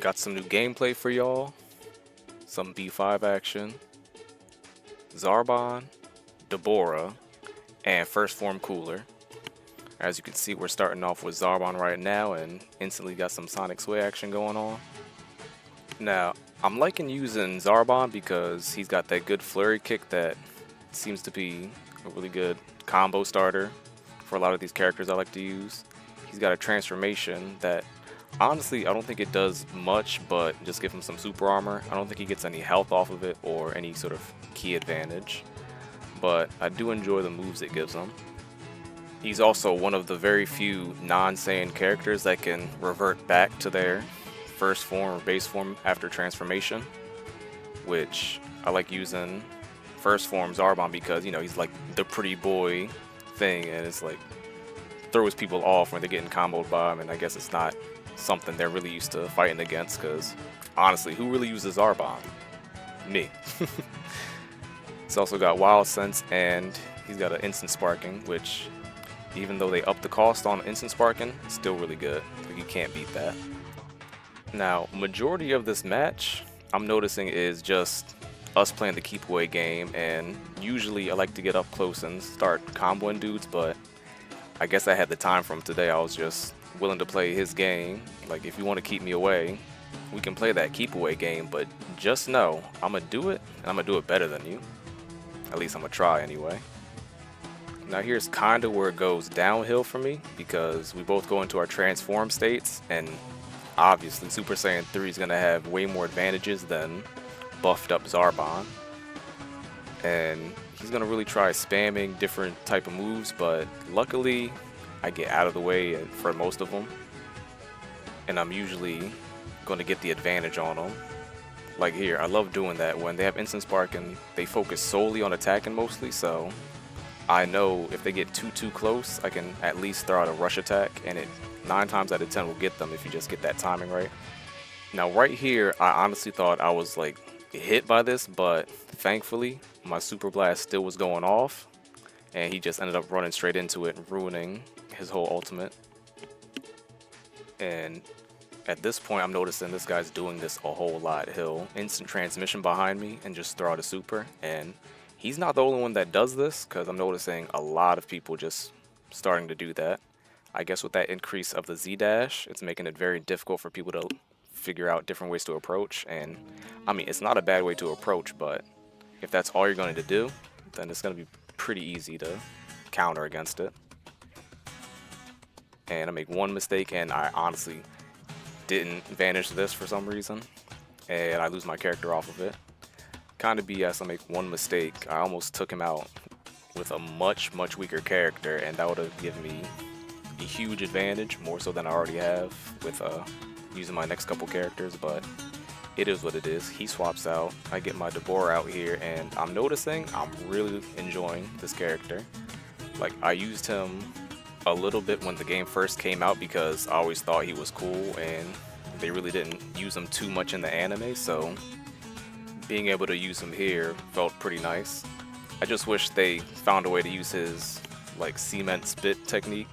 Got some new gameplay for y'all, some B5 action, Zarbon, Debura, and First Form Cooler. As you can see, we're starting off with Zarbon right now and instantly got some Sonic Sway action going on. Now, I'm liking using Zarbon because he's got that good flurry kick that seems to be a really good combo starter for a lot of these characters I like to use. He's got a transformation that honestly I don't think it does much, but just give him some super armor. I don't think he gets any health off of it or any sort of key advantage, but I do enjoy the moves it gives him. He's also one of the very few non-Saiyan characters that can revert back to their first form or base form after transformation, which I like using first form Zarbon because, you know, he's like the pretty boy thing, and it's like throws people off when they're getting comboed by him, and I guess it's not something they're really used to fighting against because honestly, who really uses Zarbon? Me. It's also got Wild Sense, and he's got an instant sparking, which even though they up the cost on instant sparking, it's still really good. Like, you can't beat that. Now, majority of this match I'm noticing is just us playing the keep away game, and usually I like to get up close and start comboing dudes, but I guess I had the time from today. I was just willing to play his game. Like, if you want to keep me away, we can play that keep away game, but just know I'm gonna do it, and I'm gonna do it better than you. At least I'm gonna try anyway. Now here's kind of where it goes downhill for me, because we both go into our transform states, and obviously Super Saiyan 3 is going to have way more advantages than buffed up Zarbon. And he's going to really try spamming different type of moves, but luckily I get out of the way for most of them. And I'm usually going to get the advantage on them. Like here, I love doing that when they have instant spark and they focus solely on attacking mostly, so I know if they get too close, I can at least throw out a rush attack, and it 9 times out of 10 will get them if you just get that timing right. Now right here, I honestly thought I was like hit by this, but thankfully my Super Blast still was going off, and he just ended up running straight into it and ruining his whole ultimate. And at this point, I'm noticing this guy's doing this a whole lot. He'll instant transmission behind me and just throw out a super, and he's not the only one that does this, because I'm noticing a lot of people just starting to do that. I guess with that increase of the Z-dash, it's making it very difficult for people to figure out different ways to approach. And I mean, it's not a bad way to approach, but if that's all you're going to do, then it's going to be pretty easy to counter against it. And I make one mistake, and I honestly didn't vanish this for some reason, and I lose my character off of it. Kind of BS. I make one mistake. I almost took him out with a much weaker character, and that would have given me a huge advantage, more so than I already have with using my next couple characters. But it is what it is. He swaps out. I get my Debura out here, and I'm noticing I'm really enjoying this character. Like, I used him a little bit when the game first came out because I always thought he was cool, and they really didn't use him too much in the anime, so being able to use him here felt pretty nice. I just wish they found a way to use his like cement spit technique.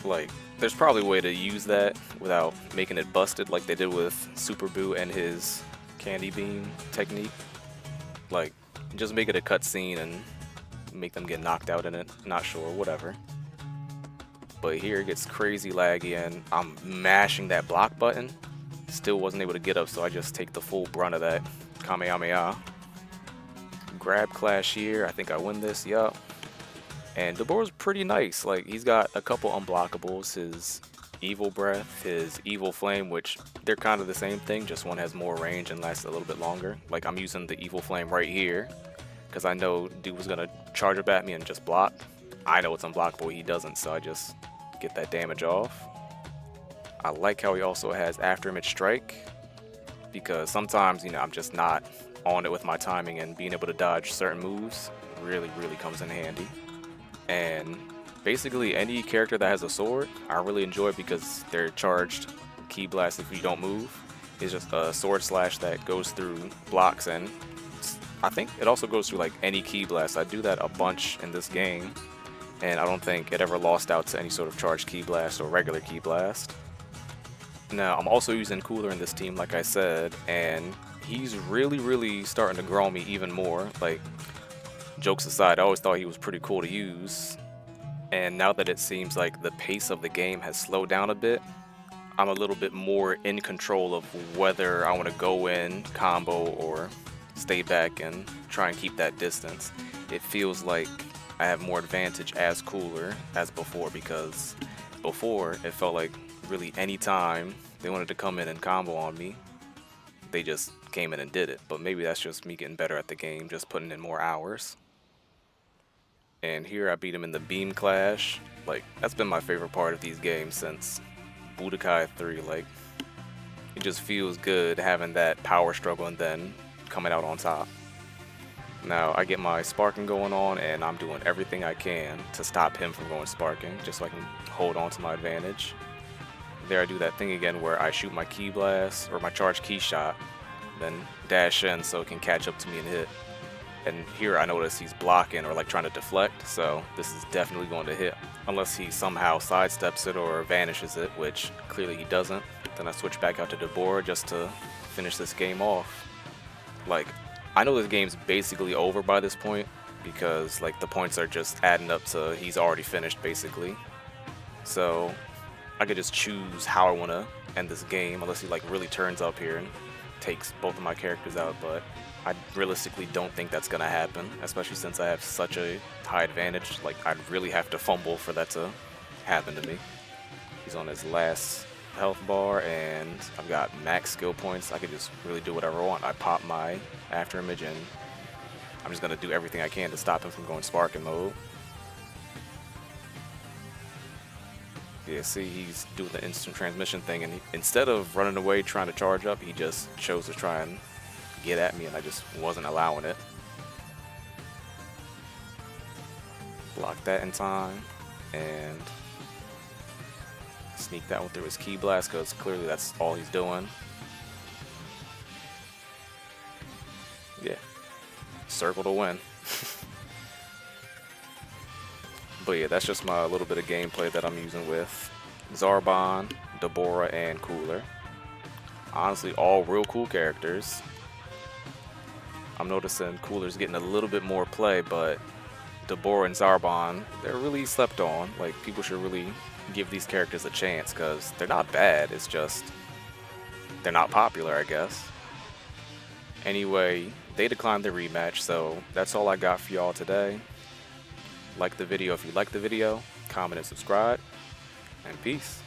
Like, there's probably a way to use that without making it busted like they did with Super Boo and his candy beam technique. Like, just make it a cutscene and make them get knocked out in it. Not sure, whatever. But here it gets crazy laggy, and I'm mashing that block button. Still wasn't able to get up, so I just take the full brunt of that Kamehameha. Grab clash here. I think I win this. Yup. And Debura's pretty nice. Like, he's got a couple unblockables. His Evil Breath, his Evil Flame, which they're kind of the same thing, just one has more range and lasts a little bit longer. Like, I'm using the Evil Flame right here because I know dude was gonna charge up at me and just block. I know it's unblockable, he doesn't, so I just get that damage off. I like how he also has After Image Strike, because sometimes, you know, I'm just not on it with my timing, and being able to dodge certain moves really comes in handy. And basically any character that has a sword, I really enjoy because they're charged Ki Blast if you don't move. It's just a sword slash that goes through blocks, and I think it also goes through like any Ki Blast. I do that a bunch in this game, and I don't think it ever lost out to any sort of charged Ki Blast or regular Ki Blast. Now, I'm also using Cooler in this team, like I said, and he's really starting to grow me even more. Like, jokes aside, I always thought he was pretty cool to use. And now that it seems like the pace of the game has slowed down a bit, I'm a little bit more in control of whether I want to go in, combo, or stay back and try and keep that distance. It feels like I have more advantage as Cooler as before, because before it felt like really any time they wanted to come in and combo on me, they just came in and did it. But maybe that's just me getting better at the game, just putting in more hours. And here I beat him in the Beam Clash. Like, that's been my favorite part of these games since Budokai 3. Like, it just feels good having that power struggle and then coming out on top. Now I get my sparking going on, and I'm doing everything I can to stop him from going sparking, just so I can hold on to my advantage. There I do that thing again where I shoot my key blast, or my charge key shot, then dash in so it can catch up to me and hit. And here I notice he's blocking or like trying to deflect, so this is definitely going to hit. Unless he somehow sidesteps it or vanishes it, which clearly he doesn't. Then I switch back out to Debura just to finish this game off. Like, I know this game's basically over by this point, because like the points are just adding up to he's already finished basically. So I could just choose how I want to end this game, unless he like really turns up here and takes both of my characters out, but I realistically don't think that's gonna happen, especially since I have such a high advantage. Like, I'd really have to fumble for that to happen to me. He's on his last health bar, and I've got max skill points. I could just really do whatever I want. I pop my after image, and I'm just gonna do everything I can to stop him from going sparking mode. Yeah, see, he's doing the instant transmission thing, and instead of running away trying to charge up, he just chose to try and get at me, and I just wasn't allowing it. Block that in time, and sneak that one through his key blast, because clearly that's all he's doing. Yeah, circle to win. But yeah, that's just my little bit of gameplay that I'm using with Zarbon, Debura, and Cooler. Honestly, all real cool characters. I'm noticing Cooler's getting a little bit more play, but Debura and Zarbon, they're really slept on. Like, people should really give these characters a chance, because they're not bad, it's just they're not popular, I guess. Anyway, they declined the rematch, so that's all I got for y'all today. Like the video if you like the video, comment and subscribe, and peace.